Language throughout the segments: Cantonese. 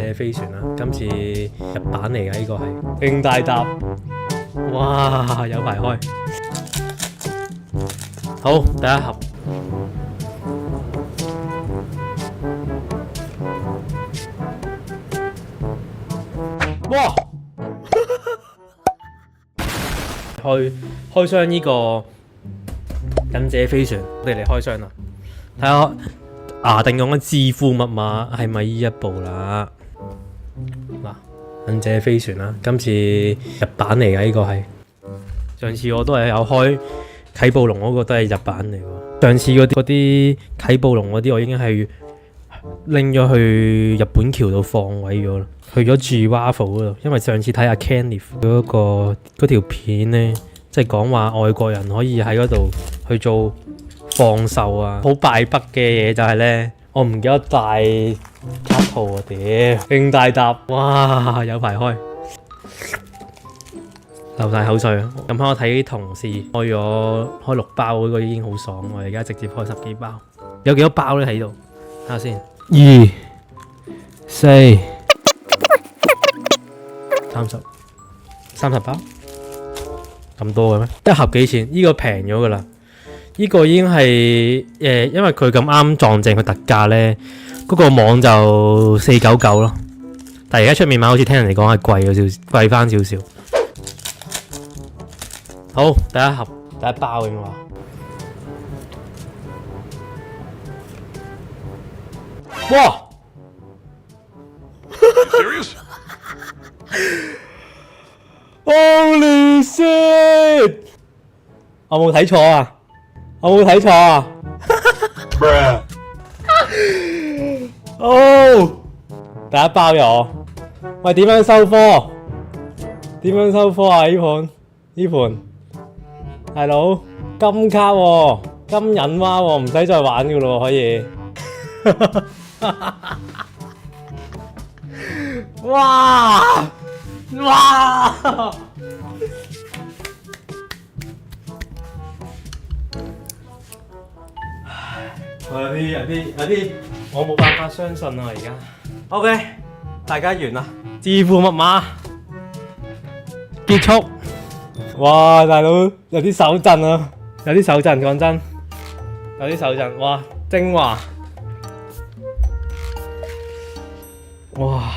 者飛船啦，今次日版嚟嘅呢個係勁大沓，哇有排開。好，第一盒。哇！開箱呢個忍者飛船，我哋嚟開箱啦，睇下牙定用嘅致富密碼係咪呢一部啦？嗱，忍者飛船啦，今次日版嚟嘅呢個係，上次我都係有開啟暴龍嗰個都係日版嚟喎。上次嗰啲啟暴龍嗰啲我已經係拎咗去日本橋度放位咗啦，去咗住 Waffle 嗰度，因為上次睇下 Kenneth 嗰條片咧，即係講話外國人可以喺嗰度去做放售啊，好敗筆嘅嘢就係咧，我唔記得帶卡套啊，屌，勁大沓，哇有排開，流晒口水啊！咁我睇啲同事開6包嗰個已經好爽，我而家直接開10幾包，有幾多包咧喺度？睇下先，2、4、30包，咁多嘅咩？一盒幾錢？呢個平咗噶啦，呢個已經係因為佢咁啱撞正佢特價咧，嗰個網就499咯。但係而家出面買好似聽人哋講係貴咗少少，貴翻少少。好，第一盒第一包咁話。哇！Holy shit！ 我冇睇錯啊！哦，第一包有。喂，點樣收科？啊？呢盤，大佬金卡喎，金引蛙喎，唔使再玩噶咯，可以。哇！有啲，我冇辦法相信啊！而家 ，OK， 大家完啦，致富密碼結束。哇，大佬有啲手震啊，講真，有啲手震。哇，精華，哇！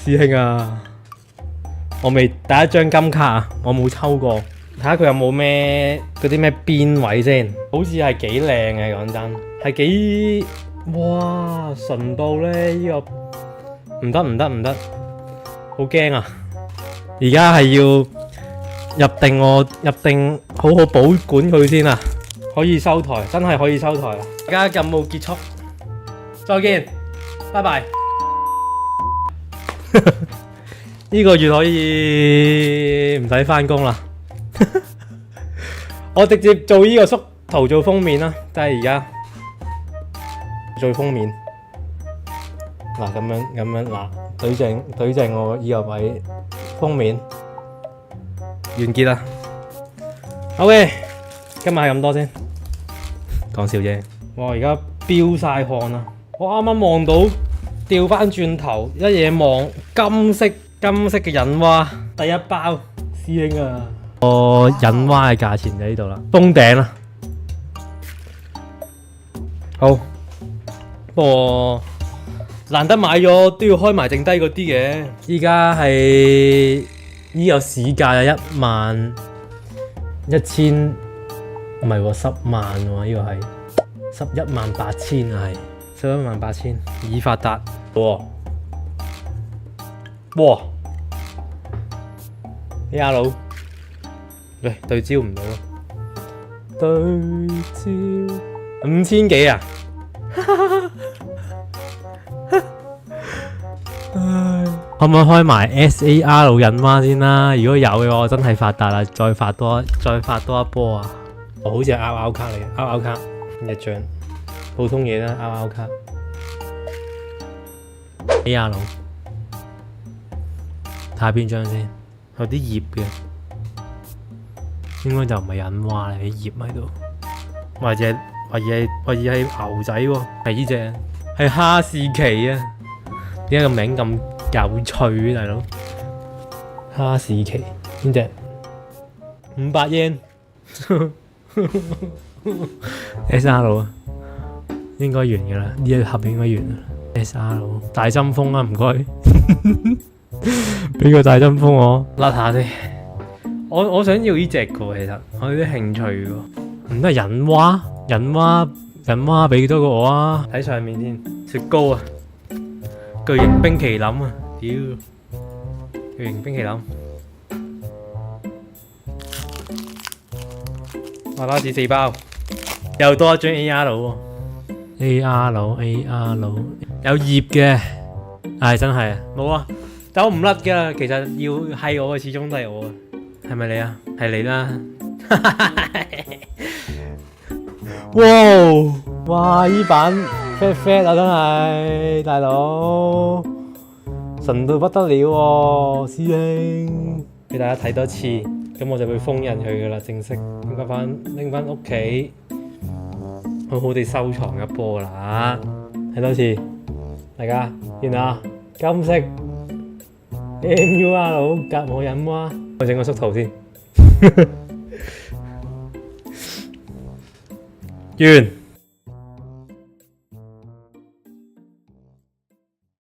師兄啊，我未第一張金卡啊，我冇抽過，睇下佢有冇咩嗰啲咩邊位先，好似係幾靚嘅，講真，係幾哇純到咧呢個唔得，好驚啊！而家係要入定好好保管佢先啊，可以收台，真係可以收台啦！大家任務結束，再見，拜拜。呢個月可以唔使返工啦，我直接做呢個縮圖做封面啦，即係而家做封面。嗱咁樣嗱，對正我呢個位封面完結啦。OK， 今日係咁多先，講笑啫。我而家飆晒汗啦，我啱啱望到。調翻轉頭，一嘢望金色嘅引蛙，第一包師兄啊！個引蛙嘅價錢就喺呢度啦，封頂啦。好，不過難得買咗都要開埋剩低嗰啲嘅。依家係呢個市價有11000，唔係喎，10萬喎，呢個係118000啊，係118000，已發達。哇！呀佬，喂，對焦唔到啊！對焦5000幾啊！可唔可以開埋 SAR 引蛙先啦？如果有嘅話，我真係發達啦！再發多一波啊！我好似係 RR 卡嚟嘅，RR 卡一張，普通嘢啦，RR 卡。AR 佬，睇下邊張先，有啲葉嘅，應該就唔係引蛙嚟，啲葉喺度，或者係牛仔喎，係呢隻，係哈士奇啊！點解個名咁有趣，大佬？哈士奇邊隻？500 yen SR 啊，應該完㗎啦，呢一盒應該完啦。SR 大針鋒啊，唔該，俾個大針鋒我甩下先。我想要呢隻㗎喎，其實我有啲興趣喎。唔得引蛙，引蛙俾多個我啊！睇上面先，雪糕啊，巨型冰淇淋啊，屌！巨型冰淇淋，馬拉士4包，又多一張 AR 喎，AR 有葉嘅，真係啊，冇啊，走唔甩㗎，其實要係我嘅，始終都係我啊，係咪你啊？係你啦！哇！依版 fat 啊，真係大佬神到不得了喎，師兄，俾大家睇多次，咁我就會封印佢噶啦，正式拎翻屋企，好好地收藏一波啦。睇多次，大家見下金色 MUR 夾我引蛙，我整個縮圖先，完。